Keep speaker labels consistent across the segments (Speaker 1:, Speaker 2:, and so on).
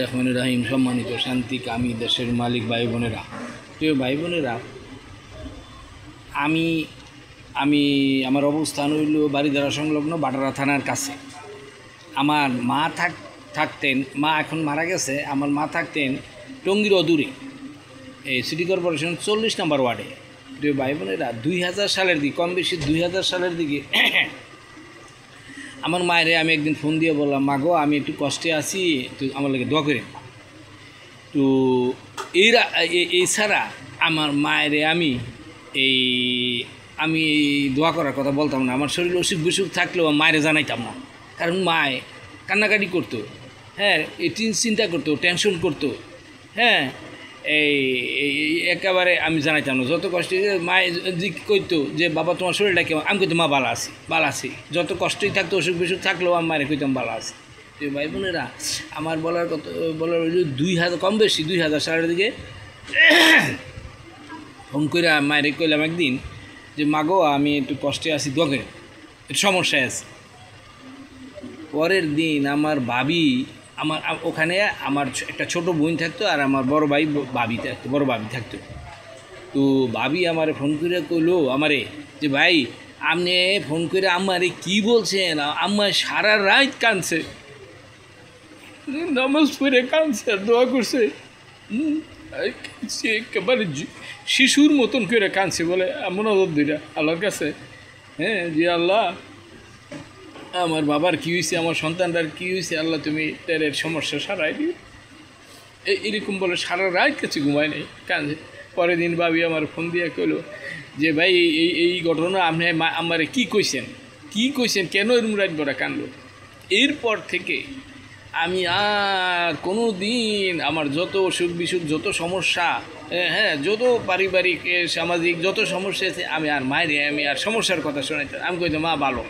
Speaker 1: রহমানুর রহিম। সম্মানিত শান্তি কামী দেশের মালিক ভাই বোনেরা, প্রিয় ভাই বোনেরা, আমি আমি আমার অবস্থান হইল বাড়িধারা সংলগ্ন বাটারা থানার কাছে। আমার মা থাকতেন, মা এখন মারা গেছে, আমার মা থাকতেন টঙ্গীর অদূরে, এই সিটি কর্পোরেশন 40 নম্বর ওয়ার্ডে। প্রিয় ভাই বোনেরা, 2000 সালের দিকে, কম বেশি 2000 সালের দিকে আমার মায়েরে আমি একদিন ফোন দিয়ে বললাম, মা গো, আমি একটু কষ্টে আছি, তো আমার লাগে দোয়া করেন। তো এই ছাড়া আমার মায়েরে আমি দোয়া করার কথা বলতাম না। আমার শরীর অসুখ বিসুখ থাকলেও মায়েরে জানাইতাম না, কারণ মায়ে কান্নাকাটি করতো, হ্যাঁ, চিন্তা করতো, টেনশন করতো, হ্যাঁ, এই একেবারে আমি জানাইতাম না। যত কষ্ট মায়ে কইতো যে বাবা তোমার শরীরটা কেমন, আমি কইতো মা ভালো আছি। যত কষ্টই থাকতো, অসুখ বিসুখ থাকলেও আমি মায়ের কইতাম ভালো আছি। ভাই বোনেরা, আমার বলার 2000, কম বেশি 2000 সালের দিকে ফোন করে মায়ের কইলাম একদিন যে মা গো, আমি একটু কষ্টে আছি, দোয়া করে, একটু সমস্যায় আছি। পরের দিন আমার ভাবি, ওখানে আমার একটা ছোট বোন থাকতো, আর আমার বড় ভাবি থাকতো। তো ভাবি আমারে ফোন করে কইলো আমারে যে ভাই, আপনি ফোন করে আমারে কি বলছেন? আমার সারা রাত কাঁদছে, নামাজ পড়ে কাঁদছে, দোয়া করছে, একেবারে শিশুর মতন করে কাঁদছে, বলে মনোযোগ দিরা আল্লাহর কাছে, হ্যাঁ, যে আল্লাহ, আমার বাবার কী হয়েছে, আমার সন্তানটার কী হয়েছে, আল্লাহ তুমি তার সমস্যা সারাই দিও। এরকম বলে সারা রাত কাছে ঘুমায় নেই, কাঁদছে। পরের দিন ভাবি আমার ফোন দিয়ে কইলো যে ভাই, এই ঘটনা আপনি আমারে কী কইছেন, কেন এরকম রাত বড়া কান্দলো? এরপর থেকে আমি আর কোনো দিন আমার যত অসুখ বিসুখ, যত সমস্যা, হ্যাঁ, যত পারিবারিক সামাজিক যত সমস্যা আছে, আমি আর মায়েরে আমি আর সমস্যার কথা শোনাইতাম। আমি কইতাম মা ভালো,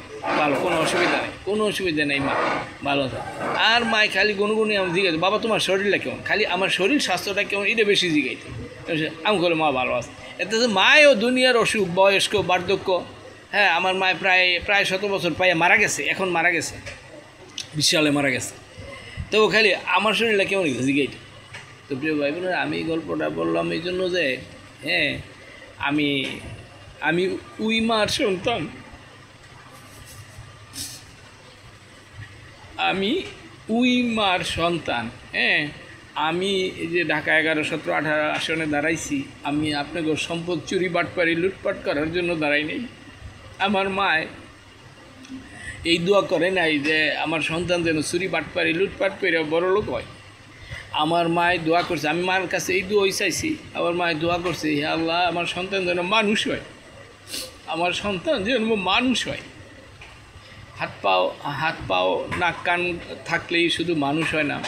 Speaker 1: কোনো অসুবিধা নেই মা, ভালো। আর মায় খালি গুনগুনি আমি জিজ্ঞাসা, বাবা তোমার শরীরটা কেমন, খালি আমার শরীর স্বাস্থ্যটা কেমন, এটা বেশি জিজ্ঞাইতো। আমি বলে মা ভালো আছে। এতে মায়ও দুনিয়ার অসুখ, বয়স্ক, বার্ধক্য, হ্যাঁ, আমার মায় প্রায় 100 বছর পাইয়া মারা গেছে, এখন মারা গেছে, 20 সালে মারা গেছে। তো খালি আমার শরীরটা কেমন জিজ্ঞাইতো। তো প্রিয় ভাই বোনেরা, আমি এই গল্পটা বললাম এই জন্য যে, হ্যাঁ, আমি উই মার সন্তান, হ্যাঁ, আমি এই যে ঢাকা 11, 17, 18 আসনে দাঁড়াইছি, আমি আপনাকে সম্পদ চুরি বাটপারি লুটপাট করার জন্য দাঁড়াই নেই। আমার মায় এই দোয়া করে নাই যে আমার সন্তান যেন চুরি বাটপারি লুটপাট করে বড় লোক হয়। আমার মায় দোয়া করছে, আমি মার কাছে এই দোয়াই চাইছি, আমার মায় দোয়া করছে, হে আল্লাহ, আমার সন্তান যেন মানুষ হয়, হাত পাও নাক কান থাকলেই শুধু মানুষ হয় না,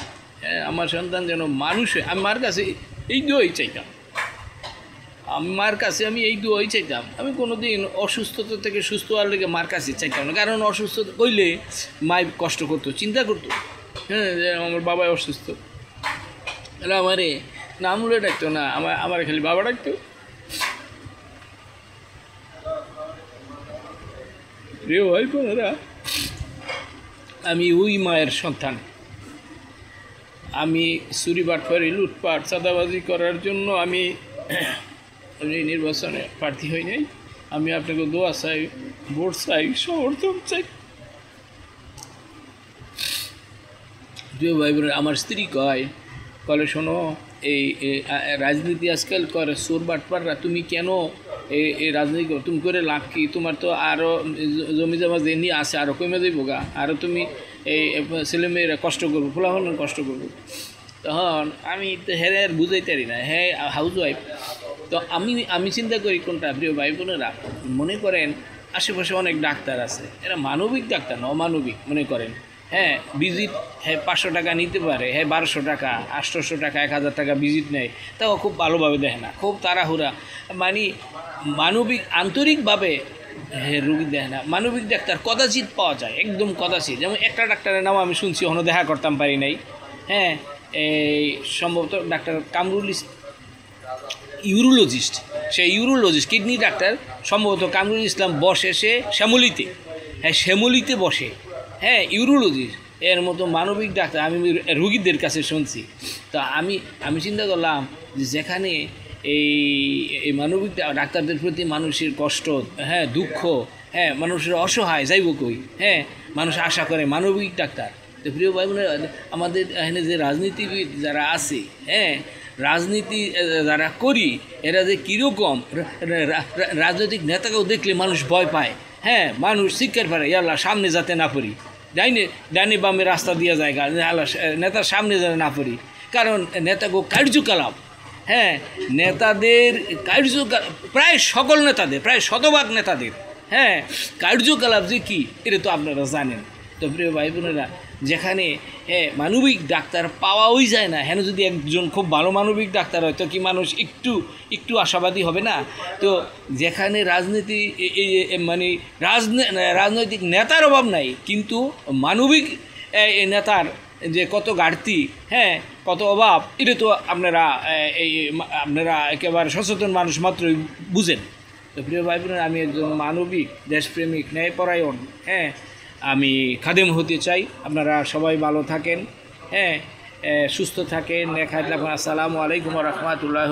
Speaker 1: আমার সন্তান যেন মানুষ হয়। আমি মার কাছে এই দোয়াই চাইতাম, আমি কোনো দিন অসুস্থতা থেকে সুস্থ হওয়ার লেগে মার কাছে চাইতাম না, কারণ অসুস্থ কইলে মায় কষ্ট করতো, চিন্তা করতো, হ্যাঁ, যে আমার বাবা অসুস্থ, এরা আমারে নাম বলে ডাকতো না, আমার খালি বাবা ডাকতো। প্রিয় ভাই বোনেরা, আমি ওই মায়ের সন্তান। আমি চুরি বাটপারি লুটপাট চাঁদাবাজি করার জন্য আমি নির্বাচনে প্রার্থী হই নাই। আমি আপনাকে দোয়া চাই, ভোট চাই, সমর্থন চাই। প্রিয় ভাই বোনেরা, আমার স্ত্রী কলে শোনো, এই রাজনীতি আজকাল করে চোর বাটপাররা, তুমি কেন এই রাজনীতি করো, তুমি করে লাভ কি? তোমার তো আরও জমি জমা যেনি আছে আরও কমে যাইব গা, আরও তুমি এই ছেলেমেয়েরা কষ্ট করবো, ফলাফল কষ্ট করবো। তখন আমি তো হেরে আর বুঝাইতে পারি না, হ্যাঁ, হাউস ওয়াইফ। তো আমি চিন্তা করি কোনটা, প্রিয় ভাই বোনেরা, মনে করেন আশেপাশে অনেক ডাক্তার আছে, এরা মানবিক ডাক্তার না, অমানবিক মনে করেন, হ্যাঁ, ভিজিট, হ্যাঁ, 500 টাকা নিতে পারে, হ্যাঁ, 1200 টাকা, 800 টাকা, 1000 টাকা ভিজিট নেয়, তাও খুব ভালোভাবে দেখে না, খুব তাড়াহুড়া, মানে মানবিক আন্তরিকভাবে, হ্যাঁ, রুগী দেখে না। মানবিক ডাক্তার কদাচিৎ পাওয়া যায়, একদম কদাচিৎ। যেমন একটা ডাক্তারের নাম আমি শুনছি, এখনও দেখা করতাম পারি নাই, হ্যাঁ, এই সম্ভবত doctor Kamrul urologist, kidney doctor সম্ভবত কামরুল ইসলাম বসে, সে শ্যামলীতে, হ্যাঁ, শ্যামলীতে বসে, হ্যাঁ, ইউরোলজিস্ট। এর মতো মানবিক ডাক্তার আমি রুগীদের কাছে শুনছি। তো আমি চিন্তা করলাম যে যেখানে এই এই মানবিক ডাক্তারদের প্রতি মানুষের কষ্ট, হ্যাঁ, দুঃখ, হ্যাঁ, মানুষের অসহায় যাইব কই, হ্যাঁ, মানুষ আশা করে মানবিক ডাক্তার। তো প্রিয় ভাই বোনেরা, আমাদের এখানে যে রাজনীতিবিদ যারা আছে, হ্যাঁ, রাজনীতি যারা করি, এরা যে কীরকম রাজনৈতিক নেতাকেও দেখলে মানুষ ভয় পায়, হ্যাঁ, মানুষ শিক্ষার পারে আল্লাহ সামনে যাতে না পড়ি, ডাইনে বামে রাস্তা দিয়ে যায় আল্লাহ নেতার সামনে যাতে না পড়ি। কারণ নেতাকে কার্যকলাপ, হ্যাঁ, নেতাদের কার্যকলাপ, প্রায় সকল নেতাদের, প্রায় শতভাগ নেতাদের, হ্যাঁ, কার্যকলাপ যে কী এটা তো আপনারা জানেন। তো প্রিয় ভাই বোনেরা, যেখানে মানবিক ডাক্তার পাওয়াই যায় না, হেন যদি একজন খুব ভালো মানবিক ডাক্তার হয় তো কি মানুষ একটু আশাবাদী হবে না? তো যেখানে রাজনীতি মানে রাজনৈতিক নেতার অভাব নাই, কিন্তু মানবিক নেতার যে কত ঘাটতি, হ্যাঁ, কত অভাব, এটা তো আপনারা একেবারে সচেতন মানুষ মাত্রই বুঝেন। তো প্রিয় ভাই বোনেরা, আমি একজন মানবিক, দেশপ্রেমিক, ন্যায়পরায়ণ, হ্যাঁ, আমি খাদেম হতে চাই। আপনারা সবাই ভালো থাকেন, হ্যাঁ, সুস্থ থাকেন। আসসালামু আলাইকুম ওয়া রাহমাতুল্লাহ।